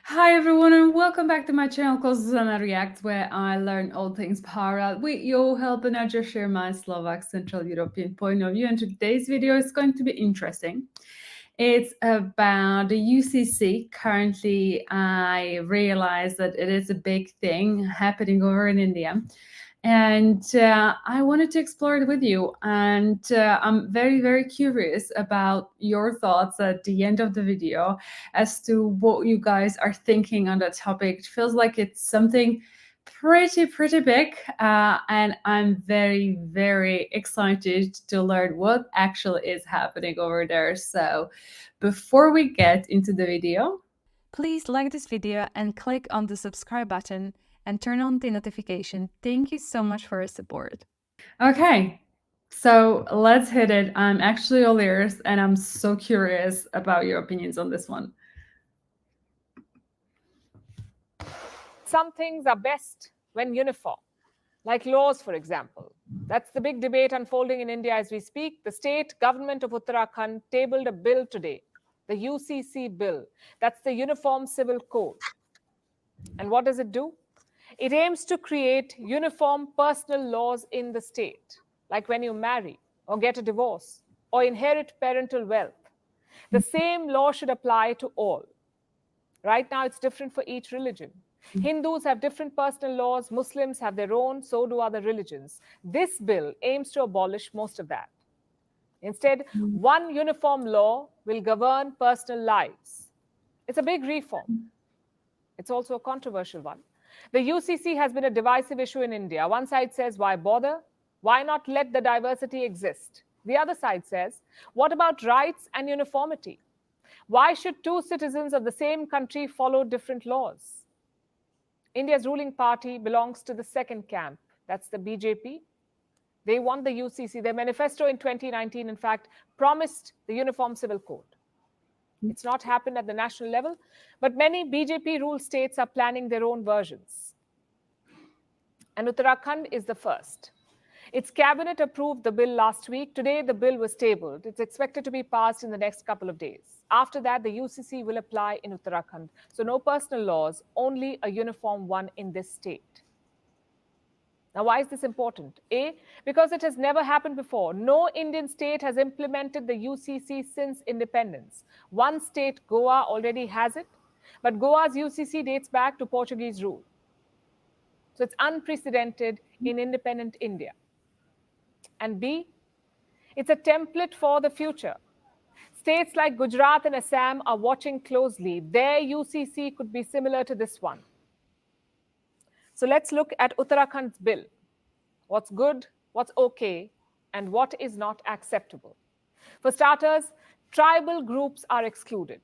Hi everyone and welcome back to my channel called Zuzanareacts, where I learn all things parallel with your help and I just share my Slovak Central European point of view. And today's video is going to be interesting. It's about the UCC. Currently, I realize that it is a big thing happening over in India. And I wanted to explore it with you. And I'm very, very curious about your thoughts at the end of the video as to what you guys are thinking on that topic. It feels like it's something pretty big, and I'm very, very excited to learn what actually is happening over there. So before we get into the video, Please like this video and click on the subscribe button and turn on the notification. Thank you so much for your support. okay, so let's hit it. I'm actually all ears and I'm so curious about your opinions on this one. Some things are best when uniform, like laws, for example. That's the big debate unfolding in India as we speak. The state government of Uttarakhand tabled a bill today, the UCC bill. That's the Uniform Civil Code. And what does it do? It aims to create uniform personal laws in the state, like when you marry or get a divorce or inherit parental wealth. The same law should apply to all. Right now, it's different for each religion. Hindus have different personal laws, Muslims have their own, so do other religions. This bill aims to abolish most of that. Instead, one uniform law will govern personal lives. It's a big reform. It's also a controversial one. The UCC has been a divisive issue in India. One side says, why bother? Why not let the diversity exist? The other side says, what about rights and uniformity? Why should two citizens of the same country follow different laws? India's ruling party belongs to the second camp. That's the BJP. They want the UCC. Their manifesto in 2019, in fact, promised the Uniform Civil Code. It's not happened at the national level, but many BJP-ruled states are planning their own versions. And Uttarakhand is the first. Its cabinet approved the bill last week. Today, the bill was tabled. It's expected to be passed in the next couple of days. After that, the UCC will apply in Uttarakhand. So no personal laws, only a uniform one in this state. Now, why is this important? A, because it has never happened before. No Indian state has implemented the UCC since independence. One state, Goa, already has it, but Goa's UCC dates back to Portuguese rule. So it's unprecedented in independent India. And B, it's a template for the future. States like Gujarat and Assam are watching closely. Their UCC could be similar to this one. So let's look at Uttarakhand's bill. What's good, what's okay, and what is not acceptable. For starters, tribal groups are excluded.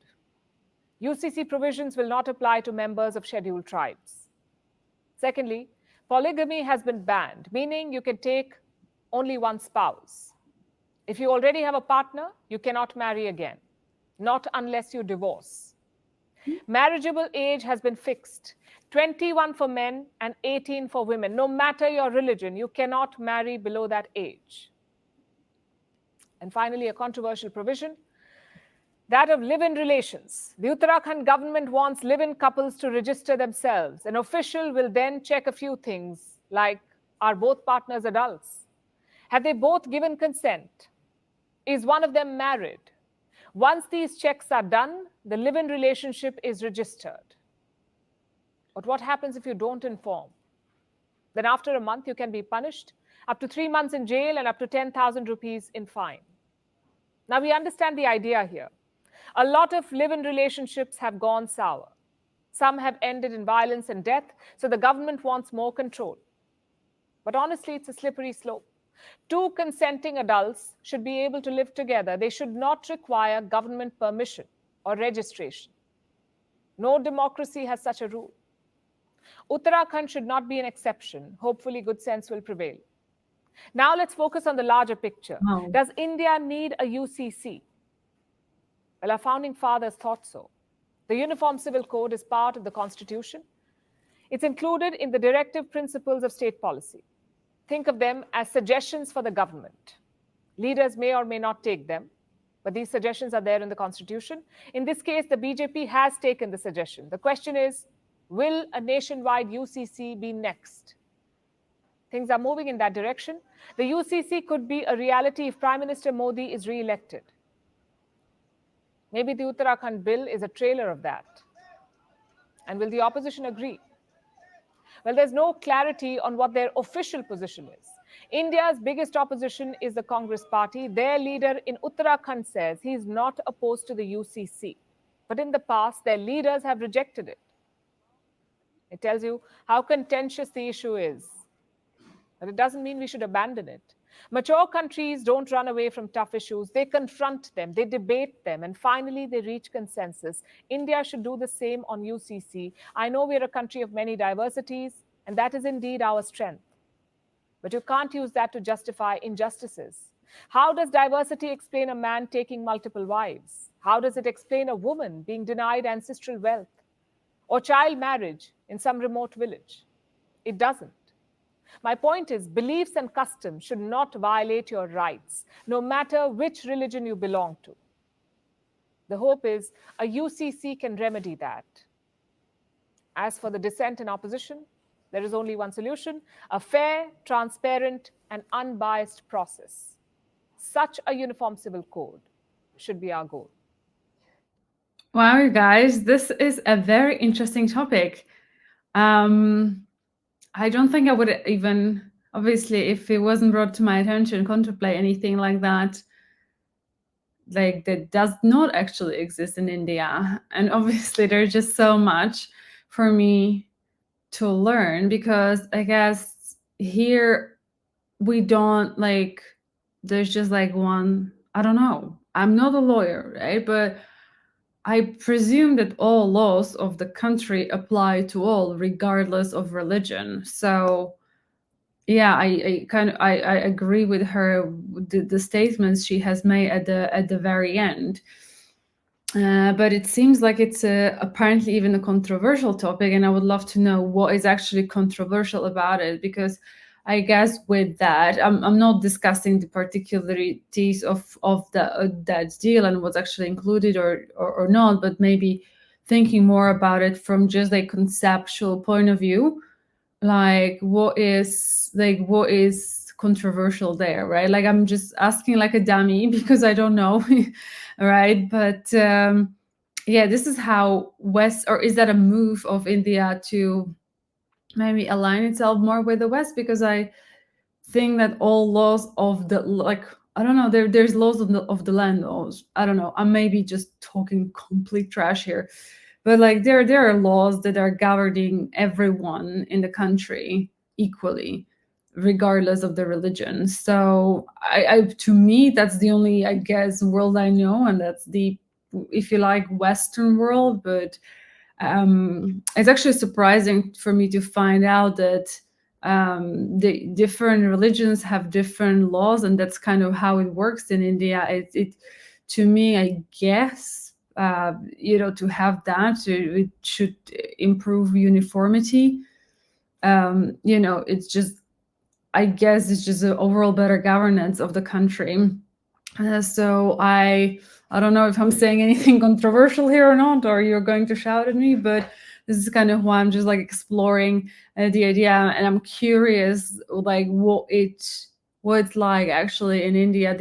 UCC provisions will not apply to members of scheduled tribes. Secondly, polygamy has been banned, meaning you can take only one spouse. If you already have a partner, you cannot marry again, not unless you divorce. Marriageable age has been fixed, 21 for men and 18 for women. No matter your religion, you cannot marry below that age. And finally, a controversial provision, that of live-in relations. The Uttarakhand government wants live-in couples to register themselves. An official will then check a few things, like, are both partners adults? Have they both given consent? Is one of them married? Once these checks are done, the live-in relationship is registered. But what happens if you don't inform? Then after a month, you can be punished, up to 3 months in jail and up to 10,000 rupees in fine. Now, we understand the idea here. A lot of live-in relationships have gone sour. Some have ended in violence and death, so the government wants more control. But honestly, it's a slippery slope. Two consenting adults should be able to live together. They should not require government permission or registration. No democracy has such a rule. Uttarakhand should not be an exception. Hopefully, good sense will prevail. Now let's focus on the larger picture. Does India need a UCC? Well, our founding fathers thought so. The Uniform Civil Code is part of the Constitution. It's included in the directive principles of state policy. Think of them as suggestions for the government. Leaders may or may not take them. But these suggestions are there in the constitution. In this case, the BJP has taken the suggestion. The question is, will a nationwide UCC be next? Things are moving in that direction. The UCC could be a reality if Prime Minister Modi is re-elected. Maybe the Uttarakhand bill is a trailer of that. And will the opposition agree? Well, there's no clarity on what their official position is. India's biggest opposition is the Congress party. Their leader in Uttarakhand says he's not opposed to the UCC. But in the past, their leaders have rejected it. It tells you how contentious the issue is. But it doesn't mean we should abandon it. Mature countries don't run away from tough issues. They confront them, they debate them, and finally they reach consensus. India should do the same on UCC. I know we're a country of many diversities, and that is indeed our strength. But you can't use that to justify injustices. How does diversity explain a man taking multiple wives? How does it explain a woman being denied ancestral wealth or child marriage in some remote village? It doesn't. My point is, beliefs and customs should not violate your rights, no matter which religion you belong to. The hope is a UCC can remedy that. As for the dissent and opposition, there is only one solution: a fair, transparent, and unbiased process. Such a uniform civil code should be our goal. Wow, you guys, this is a very interesting topic. I don't think I would even, obviously, if it wasn't brought to my attention, contemplate anything like that does not actually exist in India. And obviously there's just so much for me to learn, because I guess here we don't there's just one, I don't know, I'm not a lawyer, right? But I presume that all laws of the country apply to all, regardless of religion. So yeah, I agree with her, the statements she has made at the very end. But it seems like it's apparently even a controversial topic, and I would love to know what is actually controversial about it, because I guess with that, I'm not discussing the particularities of that deal and what's actually included or not, but maybe thinking more about it from just a conceptual point of view, what is controversial there, right? I'm just asking like a dummy because I don't know, right? But yeah, this is how West, or is that a move of India to maybe align itself more with the West? Because I think that all laws of the, I don't know, there's laws of the land laws. I don't know, I'm maybe just talking complete trash here, but there are laws that are governing everyone in the country equally, regardless of the religion. So I to me, that's the only, I guess, world I know, and that's the, if you like, Western world. But it's actually surprising for me to find out that the different religions have different laws, and that's kind of how it works in India. It to me, I guess, to have that, it should improve uniformity. It's just, I guess, it's just an overall better governance of the country. So I don't know if I'm saying anything controversial here or not, or you're going to shout at me, but this is kind of why I'm just exploring the idea, and I'm curious what it's like actually in India.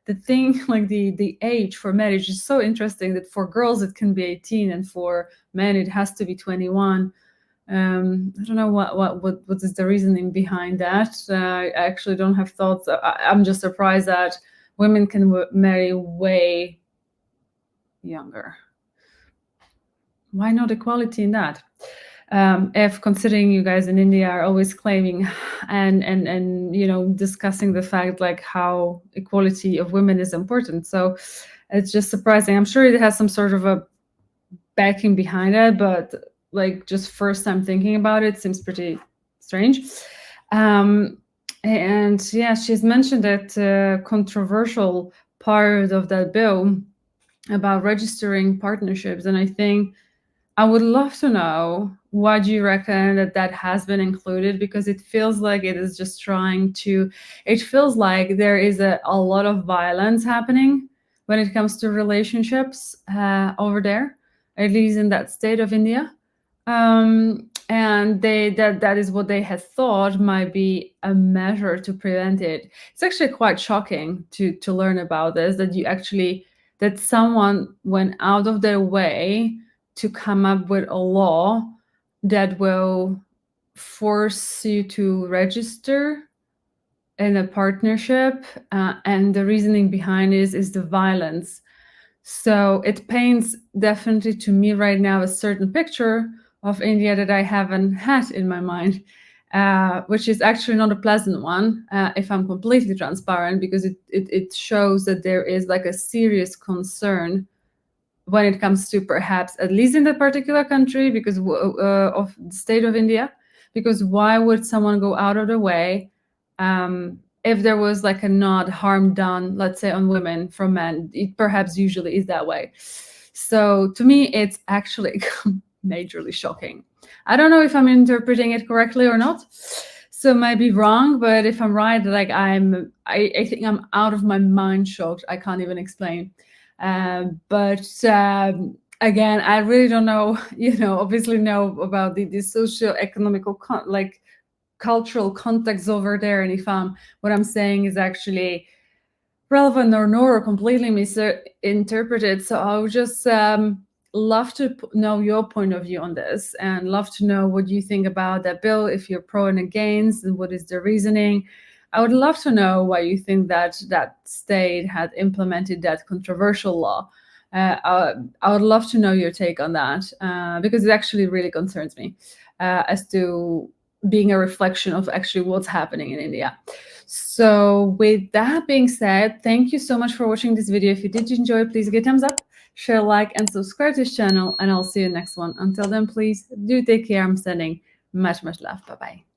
The thing, the age for marriage is so interesting, that for girls it can be 18 and for men it has to be 21. I don't know what is the reasoning behind that. I actually don't have thoughts. I'm just surprised that women can marry way younger. Why not equality in that? If considering you guys in India are always claiming and discussing the fact how equality of women is important. So it's just surprising. I'm sure it has some sort of a backing behind it, but just first time thinking about it seems pretty strange. And yeah, she's mentioned that controversial part of that bill about registering partnerships, and I think I would love to know why do you reckon that has been included, because it feels like it is just trying to, it feels like there is a lot of violence happening when it comes to relationships over there, at least in that state of India. And that is what they had thought might be a measure to prevent it. It's actually quite shocking to learn about this, that someone went out of their way to come up with a law that will force you to register in a partnership, and the reasoning behind it is the violence. So it paints definitely to me right now a certain picture of India that I haven't had in my mind, which is actually not a pleasant one, if I'm completely transparent, because it shows that there is like a serious concern when it comes to, perhaps, at least in that particular country, because of the state of India, because why would someone go out of the way if there was like a not harm done, let's say, on women from men? It perhaps usually is that way. So to me, it's actually majorly shocking. I don't know if I'm interpreting it correctly or not, so it might be wrong, but if I'm right, like I think I'm out of my mind shocked. I can't even explain. But again, I really don't know, obviously know about the socio-economical cultural context over there, and if what I'm saying is actually relevant or completely misinterpreted. So I would just love to know your point of view on this, and love to know what you think about that bill, if you're pro and against, and what is the reasoning. I would love to know why you think that state had implemented that controversial law. I would love to know your take on that, because it actually really concerns me as to being a reflection of actually what's happening in India. So with that being said, thank you so much for watching this video. If you did enjoy, please give a thumbs up, share, like, and subscribe to this channel, and I'll see you next one. Until then, please do take care. I'm sending much love. Bye-bye.